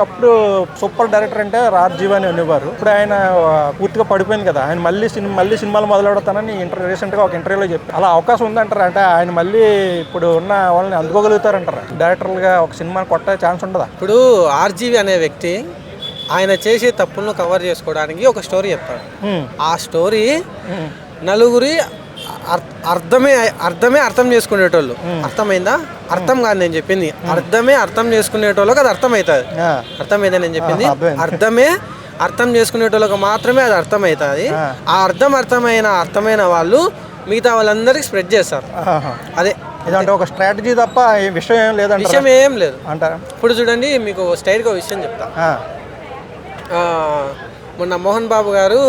ఒకప్పుడు super director అంటే రాజీవ్ అని అనేవారు. ఇప్పుడు ఆయన పూర్తిగా పడిపోయింది కదా. ఆయన మళ్ళీ సినిమాలు మొదలెడతానని రీసెంట్గా ఒక ఇంటర్వ్యూలో చెప్పారు. అలా అవకాశం ఉందంటారా? అంటే ఆయన మళ్ళీ ఇప్పుడు ఉన్న వాళ్ళని అందుకోగలుగుతారంటారా? డైరెక్టర్గా ఒక సినిమా కొట్టే ఛాన్స్ ఉండదా? ఇప్పుడు ఆర్జీవి అనే వ్యక్తి ఆయన చేసే తప్పులను కవర్ చేసుకోవడానికి ఒక స్టోరీ చెప్తాడు. ఆ స్టోరీ నలుగురి అర్థం చేసుకునేటోళ్ళు. అర్థమైందా? అర్థం కాదు నేను చెప్పింది. అర్థం చేసుకునేటోళ్ళకి అది అర్థమవుతుంది. అర్థమైందా నేను చెప్పింది? అర్థం చేసుకునేటోళ్ళకి మాత్రమే అది అర్థమవుతుంది. ఆ అర్థమైన వాళ్ళు మిగతా వాళ్ళందరికీ స్ప్రెడ్ చేస్తారు. అదే ఇదంటే ఒక స్ట్రాటజీ తప్ప విషయం ఏం లేదంటే విషయం ఏం లేదు అంటారా? ఇప్పుడు చూడండి, మీకు స్టైల్గా విషయం చెప్తా. మొన్న మోహన్ బాబు గారు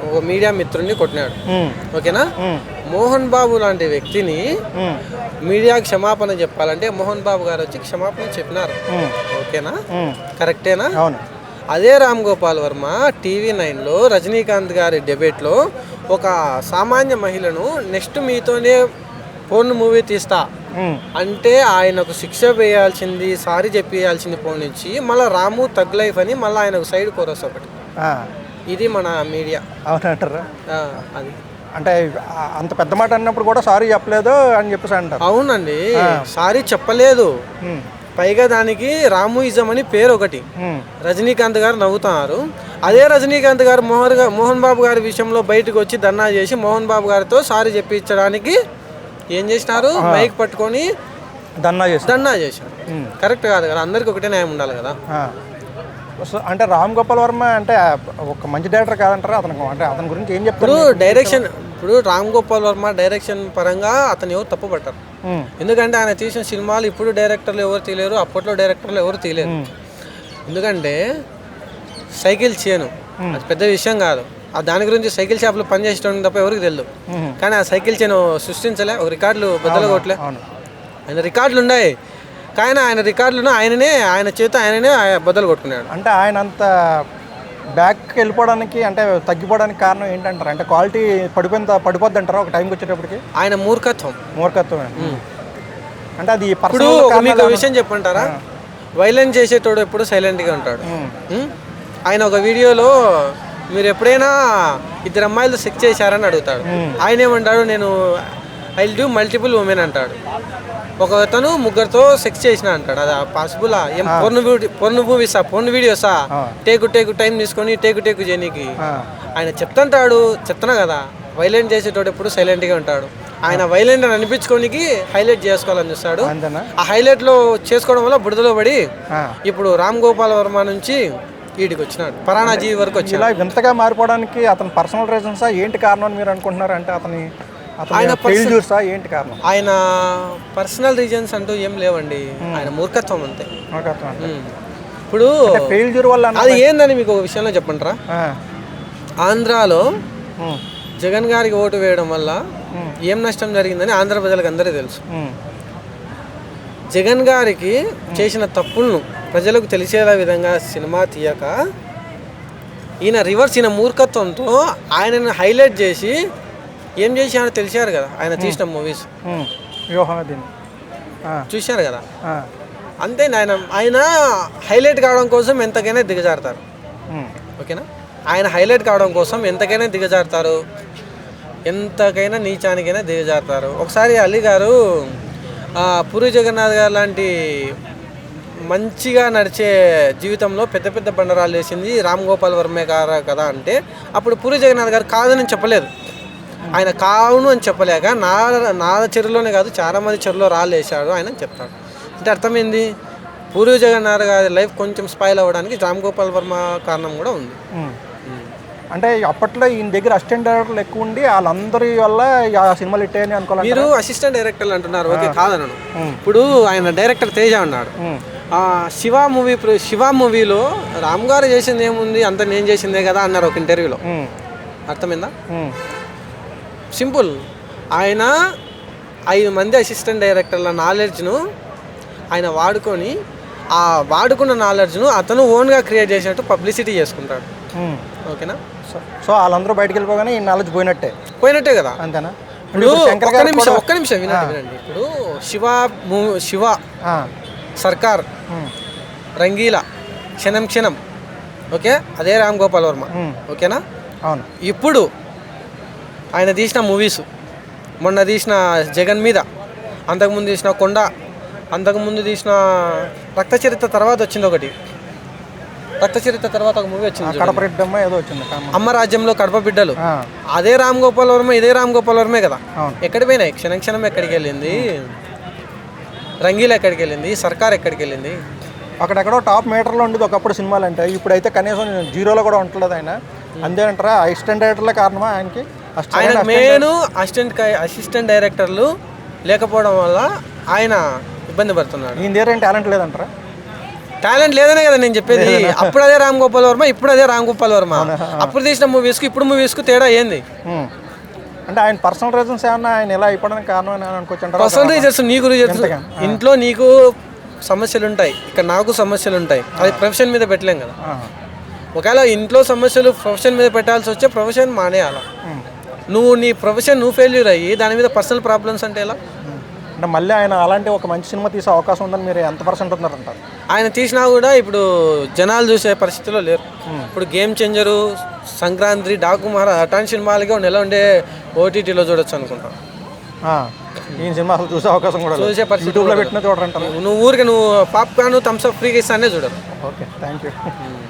ఒక మీడియా మిత్రుడిని కొట్టినాడు. ఓకేనా? మోహన్ బాబు లాంటి వ్యక్తిని మీడియాకి క్షమాపణ చెప్పాలంటే మోహన్ బాబు గారు వచ్చి క్షమాపణ చెప్పినారు. ఓకేనా? కరెక్టేనా? అదే రామ్ గోపాల్ వర్మ TV9లో రజనీకాంత్ గారి డిబేట్లో ఒక సామాన్య మహిళను నెక్స్ట్ మీతోనే ఫోన్ మూవీ తీస్తా అంటే ఆయనకు శిక్ష వేయాల్సింది, సారీ చెప్పేయాల్సింది ఫోన్ నుంచి మళ్ళీ రాము తగ్ లైఫ్ అని మళ్ళీ ఆయనకు సైడ్ కోరస్ ఒకటి. ఇది మన మీడియా. అవునంటారా? అది అంటే అంత పెద్ద మాట అన్నప్పుడు కూడా సారీ చెప్పలేదు అని చెప్పేసి అంటారు. అవునండి, సారీ చెప్పలేదు. పైగా దానికి రాముయిజం అని పేరు ఒకటి. రజనీకాంత్ గారు నవ్వుతున్నారు. అదే రజనీకాంత్ గారు మోహన్ బాబు గారి విషయంలో బయటకు వచ్చి ధర్నా చేసి మోహన్ బాబు గారితో సారీ చెప్పించడానికి ఏం చేసినారు? మైక్ పట్టుకొని ధర్నా చేశారు. కరెక్ట్ కాదు కదా? అందరికి ఒకటే న్యాయం ఉండాలి కదా. అంటే రామ్ గోపాల్ వర్మ అంటే ఒక మంచి డైరెక్టర్ కాదంటారా? అతని గురించి ఏం చెప్తారు? డైరెక్షన్ ఇప్పుడు రామ్ గోపాల్ వర్మ డైరెక్షన్ పరంగా అతను ఎవరు తప్పు పట్టారు. ఎందుకంటే ఆయన తీసిన సినిమాలు ఇప్పుడు డైరెక్టర్లు ఎవరు తీయలేరు, అప్పట్లో డైరెక్టర్లు ఎవరు తీయలేరు. ఎందుకంటే సైకిల్ చేయను అది పెద్ద విషయం కాదు. దాని గురించి సైకిల్ షాప్లో పనిచేసేటోని తప్ప ఎవరికి తెలియదు. కానీ ఆ సైకిల్ చైన్ సృష్టించలే, ఒక రికార్డులు బద్దలు కొట్టలే. ఆయన రికార్డులు ఉన్నాయి, కానీ ఆయన రికార్డులను ఆయన చేత ఆయననే బద్దలు కొట్టుకున్నాడు. అంటే ఆయన అంత బ్యాక్కి వెళ్ళిపోవడానికి అంటే తగ్గిపోవడానికి కారణం ఏంటంటారు? అంటే క్వాలిటీ పడిపోద్ది అంటారా ఒక టైంకి వచ్చేటప్పటికి? ఆయన మూర్ఖత్వమే. అంటే అది ఇప్పుడు మీకు విషయం చెప్పంటారా? వైలెన్స్ చేసేటోడు ఎప్పుడు సైలెంట్గా ఉంటాడు. ఆయన ఒక వీడియోలో మీరు ఎప్పుడైనా ఇద్దరు అమ్మాయిలు సెక్స్ చేశారని అడుగుతాడు. ఆయన ఏమంటాడు? నేను I will do multiple women అంటాడు. ఒక అతను ముగ్గురితో సెక్స్ చేసిన అంటాడు. అది పాసిబుల్? ఏం పొర్న్ మూవీసా, పొర్న్ వీడియోసా? టేకు టైం తీసుకొని టేకు చేయనీకి ఆయన చెప్తున్నా కదా. వైలెంట్ చేసేటోడు ఎప్పుడు సైలెంట్గా ఉంటాడు. ఆయన వైలెంట్ అని అనిపించుకోనికి హైలైట్ చేసుకోవాలని చూస్తాడు. ఆ హైలైట్లో చేసుకోవడం వల్ల బుడదలో పడి ఇప్పుడు రామ్ గోపాల్ వర్మ నుంచి వీడికి వచ్చినాడు, పరాణా జీవి వరకు వచ్చి. ఇలా వింతగా మారిపోవడానికి అతని పర్సనల్ రీజన్సా ఏంటి కారణం అని మీరు అనుకుంటున్నారు? అంటే ఆయన ఫెయిల్యూర్సా ఏంటి కారణం? ఆయన పర్సనల్ రీజన్స్ అంటూ ఏం లేవండి, ఆయన మూర్ఖత్వం అంతే. ఇప్పుడు ఫెయిల్యూర్ వల్ల అది ఏందని మీకు ఒక విషయంలో చెప్పంటారా? ఆంధ్రాలో జగన్ గారికి ఓటు వేయడం వల్ల ఏం నష్టం జరిగిందని ఆంధ్ర ప్రజలకు అందరికీ తెలుసు. జగన్ గారికి చేసిన తప్పులను ప్రజలకు తెలిసేలా విధంగా సినిమా తీయక ఈయన మూర్ఖత్వంతో ఆయనను హైలైట్ చేసి ఏం చేశారో తెలిసారు కదా. ఆయన తీసిన మూవీస్ చూశారు కదా. అంతే, ఆయన హైలైట్ కావడం కోసం ఎంతకైనా దిగజారుతారు. ఓకేనా? ఆయన హైలైట్ కావడం కోసం ఎంతకైనా దిగజారుతారు, ఎంతకైనా నీచానికైనా దిగజారుతారు. ఒకసారి అలీ గారు పూరి జగన్నాథ్ గారు లాంటి మంచిగా నడిచే జీవితంలో పెద్ద పెద్ద బండరాలు వేసింది రామ్ గోపాల్ వర్మే గారు కదా అంటే అప్పుడు పూరి జగన్నాథ్ గారు కాదని చెప్పలేదు. ఆయన కావును అని చెప్పలేక నా చెరువులోనే కాదు చాలా మంది చెరువులో రాళ్ళు వేసాడు ఆయన చెప్తాడు. అంటే అర్థమైంది, పూరి జగన్నాథ్ గారి లైఫ్ కొంచెం స్పాయిల్ అవ్వడానికి రామ్ గోపాల్ వర్మ కారణం కూడా ఉంది. అంటే అప్పట్లో ఈయన దగ్గర అసిస్టెంట్ డైరెక్టర్లు ఎక్కువ ఉండి వాళ్ళందరి వల్ల ఆ సినిమాలు ఇట్టాయని అనుకోవాలి. మీరు అసిస్టెంట్ డైరెక్టర్లు అంటున్నారు, ఓకే కాదనను. ఇప్పుడు ఆయన డైరెక్టర్ తేజ ఉన్నాడు. శివ మూవీలో రామ్ గారు చేసింది ఏముంది, అంత నేను చేసిందే కదా అన్నారు ఒక ఇంటర్వ్యూలో. అర్థమైందా? సింపుల్. ఆయన 5 మంది అసిస్టెంట్ డైరెక్టర్ల నాలెడ్జ్ను ఆయన వాడుకొని ఆ వాడుకున్న నాలెడ్జ్ను అతను ఓన్గా క్రియేట్ చేసినట్టు పబ్లిసిటీ చేసుకుంటాడు. ఓకేనా? సో వాళ్ళందరూ బయటకు వెళ్ళిపోగానే ఈ నాలెడ్జ్ పోయినట్టే కదా. అంతేనా? ఒక్క నిమిషం వినండి. ఇప్పుడు శివ సర్కార్, రంగీలా క్షణం క్షణం, ఓకే, అదే రామ్ గోపాల్ వర్మ, ఓకేనా. అవును. ఇప్పుడు ఆయన తీసిన మూవీస్, మొన్న తీసిన జగన్ మీద, అంతకుముందు తీసిన కొండ, అంతకుముందు తీసిన రక్త చరిత్ర తర్వాత వచ్చింది ఒకటి, రక్త చరిత్ర తర్వాత ఒక మూవీ వచ్చింది, కడప రెడ్డమ్మ ఏదో వచ్చింది, అమ్మ రాజ్యంలో కడప బిడ్డలు, అదే రామ్ గోపాల్ వర్మ, ఇదే రామ్ గోపాల్ వర్మే కదా. ఎక్కడికి పోయినాయి? క్షణం క్షణం ఎక్కడికి వెళ్ళింది, రంగీలా ఎక్కడికి వెళ్ళింది, సర్కార్ ఎక్కడికి వెళ్ళింది? అక్కడెక్కడో టాప్ మీటర్లో ఉండేది ఒకప్పుడు సినిమాలు అంటే, ఇప్పుడైతే కనీసం జీరోలో కూడా ఉండలేదు ఆయన. అంతేనంటారా? అసిస్టెంట్ డైరెక్టర్లే కారణమా ఆయనకి? ఆయన మెయిన్ అసిస్టెంట్ డైరెక్టర్లు లేకపోవడం వల్ల ఆయన ఇబ్బంది పడుతున్నాడు. ఈయన దగ్గర ఏం టాలెంట్ లేదంటారా? టాలెంట్ లేదనే కదా నేను చెప్పేది. అప్పుడు అదే రామ్ గోపాల్ వర్మ, ఇప్పుడు అదే రామ్ గోపాల్ వర్మ. అప్పుడు తీసిన మూవీస్కి ఇప్పుడు మూవీస్కి తేడా ఏంది? అంటే ఆయన పర్సనల్ రీజన్స్ ఏమన్నా ఆయన ఎలా అయిపోవడానికి కారణం అని అనుకోవచ్చు. పర్సనల్ రీజన్స్, నీకు రీజన్స్, ఇంట్లో నీకు సమస్యలు ఉంటాయి, ఇక్కడ నాకు సమస్యలు ఉంటాయి, అది ప్రొఫెషన్ మీద పెట్టలేం కదా. ఒకవేళ ఇంట్లో సమస్యలు ప్రొఫెషన్ మీద పెట్టాల్సి వచ్చే ప్రొఫెషన్ మానేయాల. నువ్వు నీ ప్రొఫెషన్ నువ్వు ఫెయిల్యూర్ అయ్యి దాని మీద పర్సనల్ ప్రాబ్లమ్స్ అంటే ఎలా? అంటే మళ్ళీ ఆయన అలాంటి ఒక మంచి సినిమా తీసే అవకాశం ఉందని మీరు ఎంత పర్సెంట్ ఉన్నారంటారు? ఆయన తీసినా కూడా ఇప్పుడు జనాలు చూసే పరిస్థితిలో లేరు. ఇప్పుడు గేమ్ చేంజరు, సంక్రాంతి, డాకుమార్ అటాంటి సినిమాలకి నెల ఉండే ఓటీటీలో చూడొచ్చు అనుకుంటా. ఈ సినిమా అసలు చూసే అవకాశం కూడా చూసే పరిస్థితి యూట్యూబ్లో పెట్టినా చూడరంటారు. నువ్వు ఊరికి నువ్వు పాప్కార్న్ థమ్స్అప్ ఫ్రీగా ఇస్తానే చూడరు. Okay, thank you.